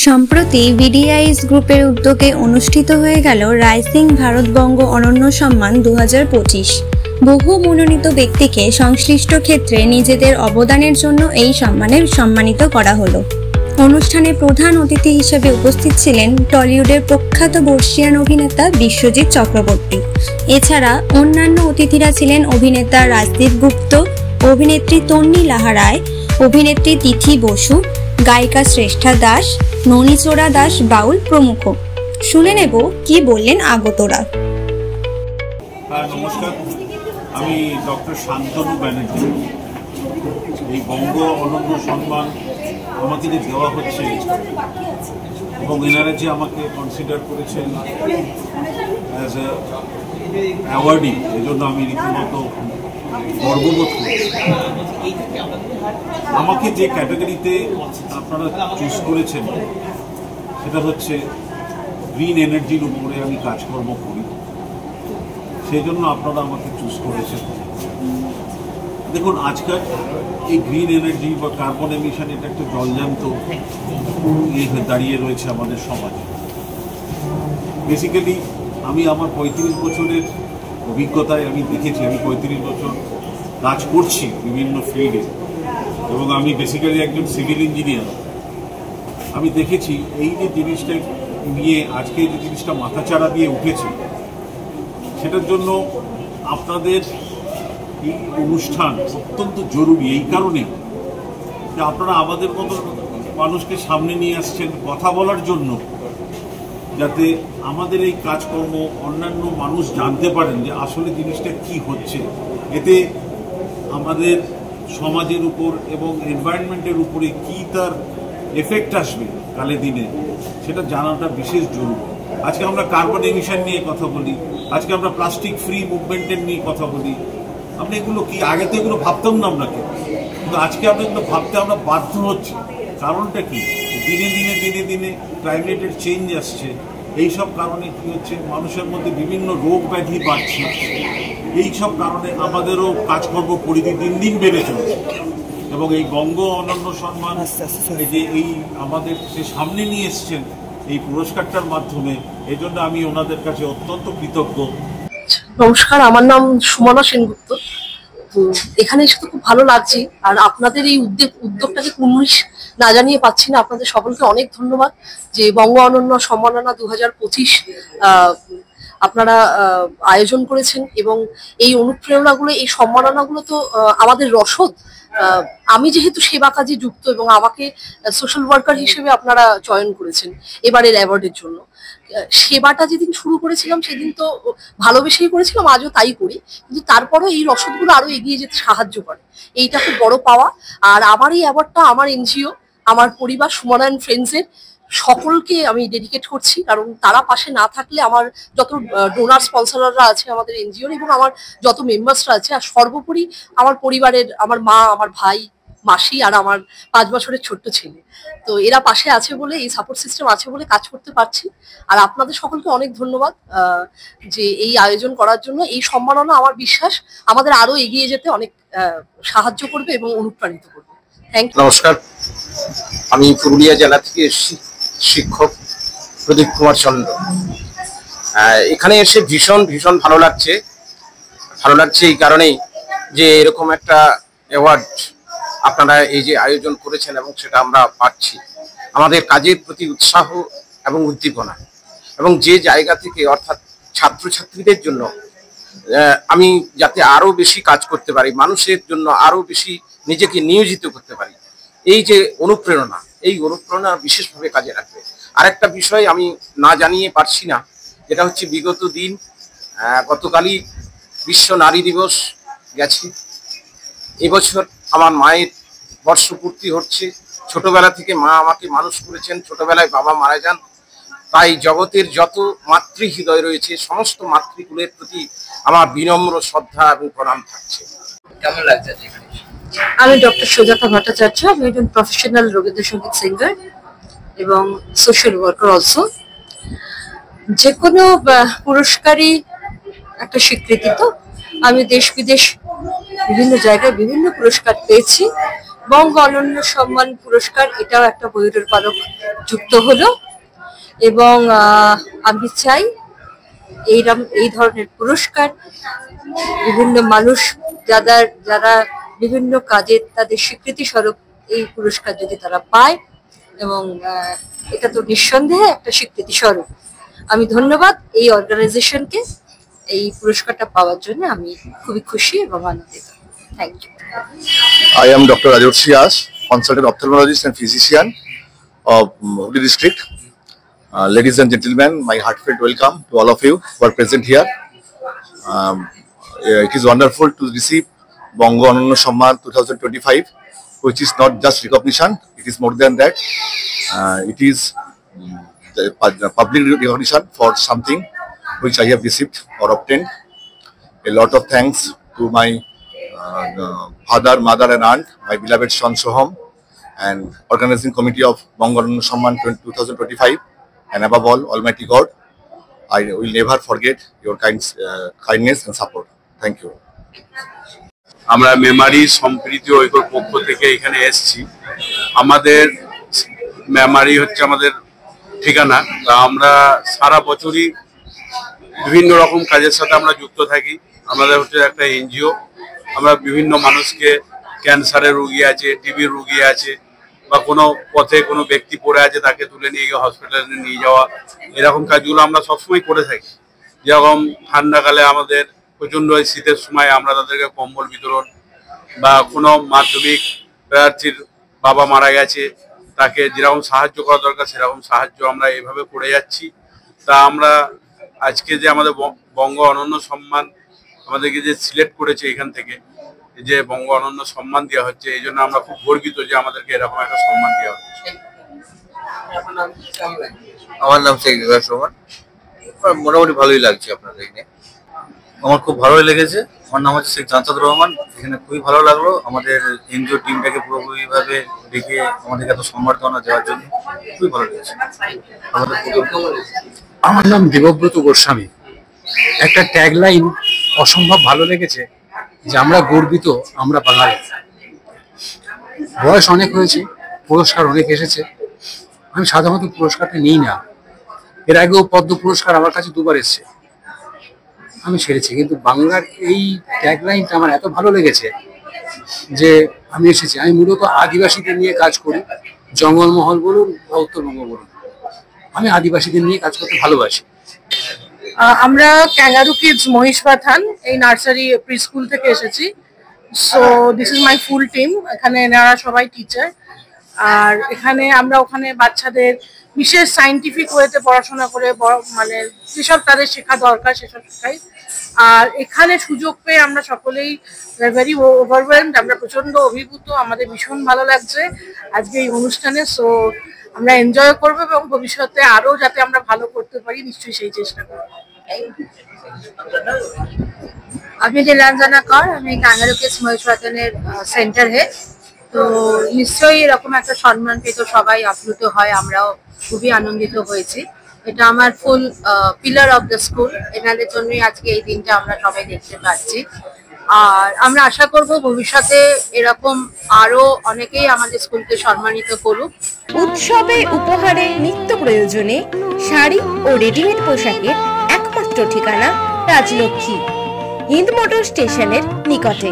সম্প্রতি বিডিআইএস গ্রুপের উদ্যোগে অনুষ্ঠিত হয়ে গেল রাইজিং ভারতবঙ্গ অনন্য সম্মান 2025। বহু মনোনীত ব্যক্তিকে সংশ্লিষ্ট ক্ষেত্রে নিজেদের অবদানের জন্য এই সম্মানে সম্মানিত করা হলো। অনুষ্ঠানে প্রধান অতিথি হিসেবে উপস্থিত ছিলেন টলিউডের প্রখ্যাত বর্ষিয়ান অভিনেতা বিশ্বজিৎ চক্রবর্তী। এছাড়া অন্যান্য অতিথিরা ছিলেন অভিনেতা রাজদীপ গুপ্ত, অভিনেত্রী তন্নি লাহারায়, অভিনেত্রী তিথি বসু, গায়িকা শ্রেষ্ঠা দাস, ননীচোরা দাস বাউল প্রমুখ। শুনে নেব কি বললেন আগতরা। নমস্কার, আমি ডক্টর শান্তনু ব্যানার্জি। এই বঙ্গ অনন্য সম্মান আমাকে যে দেওয়া হচ্ছে এবং এনারা যে আমাকে কনসিডার করেছেন অ্যাজ এ অ্যাওয়ার্ডি, এজন্য আমি রীতিমতো গর্ববোধ করছি। আমাকে যে ক্যাটাগরিতে আপনারা চুজ করেছেন সেটা হচ্ছে গ্রিন এনার্জির উপরে আমি কাজকর্ম করি, সেই জন্য আপনারা আমাকে চুজ করেছেন। দেখুন, আজকাল এই গ্রিন এনার্জি বা কার্বন এমিশন এটা একটা জলজান্ত দাঁড়িয়ে রয়েছে আমাদের সমাজে। বেসিক্যালি আমি আমার 35 বছরের অভিজ্ঞতায় আমি দেখেছি, আমি 35 বছর কাজ করছি বিভিন্ন ফিল্ডে এবং আমি বেসিক্যালি একজন সিভিল ইঞ্জিনিয়ার। আমি দেখেছি এই যে জিনিসটা নিয়ে আজকে যে জিনিসটা মাথাচাড়া দিয়ে উঠেছে, সেটার জন্য আপনাদের এই অনুষ্ঠান অত্যন্ত জরুরি। এই কারণে যে আপনারা আমাদের মতো মানুষকে সামনে নিয়ে আসছেন কথা বলার জন্য, যাতে আমাদের এই কাজকর্ম অন্যান্য মানুষ জানতে পারেন যে আসলে জিনিসটা কি হচ্ছে। এতে আমাদের সমাজের উপর এবং এনভায়রনমেন্টের উপরে কি তার এফেক্ট আসবে কালে দিনে, সেটা জানাটা বিশেষ জরুরি। আজকে আমরা কার্বন এমিশন নিয়ে কথা বলি, আজকে আমরা প্লাস্টিক ফ্রি মুভমেন্টের নিয়ে কথা বলি। আমরা এগুলো কি আগে তো এগুলো ভাবতাম না আমরা, কিন্তু আজকে আমরা এগুলো ভাবতে আমরা বাধ্য হচ্ছি। কারণটা কি? দিনে দিনে দিনে দিনে ক্লাইমেটের চেঞ্জ আসছে। এই সব কারণে কি হচ্ছে, মানুষের মধ্যে বিভিন্ন রোগ ব্যাধি বাড়ছে। এই সব কারণে আমাদেরও কাজকর্ম পরিধি দিন দিন বেড়ে চলছে এবং এই বঙ্গ অনন্য সম্মান এই যে এই আমাদের সে সামনে নিয়ে এসছেন এই পুরস্কারটার মাধ্যমে, এই জন্য আমি ওনাদের কাছে অত্যন্ত কৃতজ্ঞ। নমস্কার, আমার নাম সুমনা সেনগুপ্ত। তো এখানে এসে তো খুব ভালো লাগছে, আর আপনাদের এই উদ্যোগটাকে কুর্নিশ না জানিয়ে পাচ্ছি না। আপনাদের সকলকে অনেক ধন্যবাদ যে বঙ্গ অনন্য সম্মাননা 2025 আপনারা আয়োজন করেছেন এবং এই অনুপ্রেরণাগুলো, এই সম্মাননাগুলো তো আমাদের রসদ। আমি যেহেতু সেবা কাজে যুক্ত এবং আমাকে সোশ্যাল ওয়ার্কার হিসেবে আপনারা চয়ন করেছেন এবারের অ্যাওয়ার্ডের জন্য। সেবাটা যেদিন শুরু করেছিলাম সেদিন তো ভালোবেসেই করেছিলাম, আজও তাই করি, কিন্তু তারপরেও এই রসদগুলো আরো এগিয়ে যেতে সাহায্য করে, এইটা খুব বড় পাওয়া। আর আমার এই অ্যাওয়ার্ডটা আমার এনজিও, আমার পরিবার সুমনা অ্যান্ড ফ্রেন্ডসের সকলকে আমি ডেডিকেট করছি, কারণ তারা পাশে না থাকলে আমার যত ডোনার স্পন্সররা আছে আমাদের এনজিওর এবং আমার যত মেম্বার্সরা আছে, আর সর্বোপরি আমার পরিবারের আমার মা, আমার ভাই, মাসি আর আমার 5 বছরের ছোট্ট ছেলে, তো এরা পাশে আছে বলে, এই সাপোর্ট সিস্টেম আছে বলে কাজ করতে পারছি। আর আপনাদের সকলকে অনেক ধন্যবাদ যে এই আয়োজন করার জন্য। এই সম্মাননা আমার বিশ্বাস আমাদের আরো এগিয়ে যেতে অনেক সাহায্য করবে এবং অনুপ্রাণিত করবে। Thank you. নমস্কার, আমি পুরুলিয়া জেলা থেকে শিক্ষক প্রদীপ কুমার চন্দ্র। এখানে এসে ভীষণ ভীষণ ভালো লাগছে এই কারণেই যে এরকম একটা অ্যাওয়ার্ড আপনারা এই যে আয়োজন করেছেন এবং সেটা আমরা পাচ্ছি, আমাদের কাজের প্রতি উৎসাহ এবং উদ্দীপনা এবং যে জায়গা থেকে, অর্থাৎ ছাত্রছাত্রীদের জন্য আমি যাতে আরো বেশি কাজ করতে পারি, মানুষের জন্য আরো বেশি নিজেকে নিয়োজিত করতে পারি, এই যে অনুপ্রেরণা, এই অনুপ্রেরণা বিশেষভাবে কাজে রাখবে। আরেকটা বিষয় আমি না জানিয়ে পারছি না, যেটা হচ্ছে বিগত দিন, গতকালই বিশ্ব নারী দিবস গেছে, এবছর আমার মায়ের বর্ষপূর্তি হচ্ছে। ছোটবেলা থেকে মা আমাকে মানুষ করেছেন, ছোটবেলায় বাবা মারা যান, তাই জগতের যত মাতৃ হৃদয় রয়েছে সমস্ত মাতৃকুলের প্রতি আমার বিনম্র শ্রদ্ধা এবং প্রণাম থাকছে। কেমন লাগছে? আমি ডক্টর সুজাতা ভট্টাচার্য, আমি একজন প্রফেশনাল রবীন্দ্রসঙ্গীত সিঙ্গার এবং সোশ্যাল ওয়ার্কার অলসো। যে কোনো পুরস্কারই একটা স্বীকৃতি। তো আমি দেশ বিদেশ বিভিন্ন জায়গায় বিভিন্ন পুরস্কার পেয়েছি, বঙ্গ অনন্য সম্মান পুরস্কার, এটাও একটা ময়ূরের পালক যুক্ত হলো। এবং আমি চাই এই ধরনের পুরস্কার বিভিন্ন মানুষ যারা বিভিন্ন কাজে তাদের স্বীকৃতি স্বরূপ এই পুরস্কার যদি তারা পায়, এবং এটা তো নিঃসন্দেহে একটা স্বীকৃতি স্বরূপ। আমি ধন্যবাদ এই অর্গানাইজেশনকে এই পুরস্কারটা পাওয়ার জন্য। আমি খুবই খুশি এবং আনন্দিত। Thank you. I am Dr. Rajorshi As, consultant ophthalmologist and physician of Hooghly district. Ladies and gentlemen, my heartfelt welcome to all of you who are present here. It is wonderful to receive Bongo Ononno Samman 2025, which is not just recognition, it is more than that. It is the public recognition for something which I have received or obtained. A lot of thanks to my father, mother and aunt, my beloved son Soham, and organizing committee of Bongo Ononno Samman 2025, and above all, Almighty God. I will never forget your kindness and support. Thank you. আমরা মেমারি সম্প্রীতি ঐক্যর পক্ষ থেকে এখানে এসেছি। আমাদের মেমারি হচ্ছে আমাদের ঠিকানা। তা আমরা সারা বছরই বিভিন্ন রকম কাজের সাথে আমরা যুক্ত থাকি। আমাদের হচ্ছে একটা এনজিও। আমরা বিভিন্ন মানুষকে, ক্যান্সারের রোগী আছে, টিবির রোগী আছে, বা কোনো পথে কোনো ব্যক্তি পড়ে আছে তাকে তুলে নিয়ে গিয়ে হসপিটালে নিয়ে যাওয়া, এরকম কাজগুলো আমরা সবসময় করে থাকি। যেরকম ঠান্ডাকালে আমাদের প্রচণ্ড শীতের সময় আমরা তাদেরকে কম্বল বিতরণ, বা কোনো মাধ্যমিক প্রার্থীর বাবা মারা গেছে তাকে যেরকম সাহায্য করা দরকার সেরকম সাহায্য আমরা এইভাবে করে যাচ্ছি। তা আমরা আজকে যে আমাদের বঙ্গ অনন্য সম্মান আমাদেরকে যে সিলেক্ট করেছে এখান থেকে, যে বঙ্গ অনন্য সম্মান দেওয়া হচ্ছে, এই জন্য আমরা খুব গর্বিত যে আমাদেরকে এরকম একটা সম্মান দেওয়া হচ্ছে। আমার নাম শেখ রহমান। মোটামুটি ভালোই লাগছে আপনাদের এখানে, আমার খুব ভালোই লেগেছে। আমার নাম হচ্ছে শেখ জানসাদ রহমান। এখানে খুবই ভালো লাগলো, আমাদের এনজিও টিমটাকে পুরোপুরিভাবে ডেকে আমাদেরকে এত সম্বর্ধনা দেওয়ার জন্য খুবই ভালো লেগেছে। আমার নাম দেবব্রত গোস্বামী। একটা ট্যাগলাইন অসম্ভব ভালো লেগেছে, যে আমরা গর্বিত, আমরা বাঙালি। বয়স অনেক হয়েছে, পুরস্কার অনেক এসেছে, আমি সাধারণত পুরস্কারটা নিই না। এর আগেও পদ্ম পুরস্কার আমার কাছে দুবার এসেছে, আমি সেরেছি। কিন্তু বাংলার এই ট্যাগলাইনটা আমার এত ভালো লেগেছে যে আমি এসেছি। আমি মূলত আদিবাসীদের নিয়ে কাজ করি, জঙ্গলমহল বলুন বা উত্তরবঙ্গ বলুন, আমি আদিবাসীদের নিয়ে কাজ করতে ভালোবাসি। আমরা ক্যাঙ্গারু কিডস মহিষপাথান এই নার্সারি প্রি স্কুল থেকে এসেছি। So this is my full team. এখানে এনারা সবাই টিচার। আর এখানে আমরা ওখানে বাচ্চাদের বিশেষ সাইন্টিফিক ওয়েতে পড়াশোনা করে মানে যেসব তাদের শেখা দরকার সেসব শেখাই। আর এখানে সুযোগ পেয়ে আমরা সকলেই ভেরি ওভারওয়েলমড, আমরা প্রচন্ড অভিভূত। আমাদের ভীষণ ভালো লাগছে আজকে এই অনুষ্ঠানে। সো আমরা এনজয় করবো এবং ভবিষ্যতে আরো যাতে আমরা ভালো করতে পারি নিশ্চয়ই সেই চেষ্টা করবো। আমি নীলাঞ্জনা কর, আমি ক্যাঙ্গারু কিডস মহিষপাথানের সেন্টার হেড। তো নিশ্চয়ই এরকম একটা সম্মান পেয়ে তো সবাই আপ্লুত হয়, আমরাও খুবই আনন্দিত হয়েছি। এটা আমার ফুল পিলার অফ দ্য স্কুল, এনাদের জন্যই আজকে এই দিনটা আমরা সবাই দেখতে পাচ্ছি। আর আমরা আশা করব ভবিষ্যতে এরকম আরো অনেকেই আমাদের স্কুলকে সম্মানিত করুক। উৎসবে উপহারে নিত্য প্রয়োজনে শাড়ি ও রেডিমেড পোশাকের একমাত্র ঠিকানা রাজলক্ষ্মী, হিন্দ মোটর স্টেশনের নিকটে।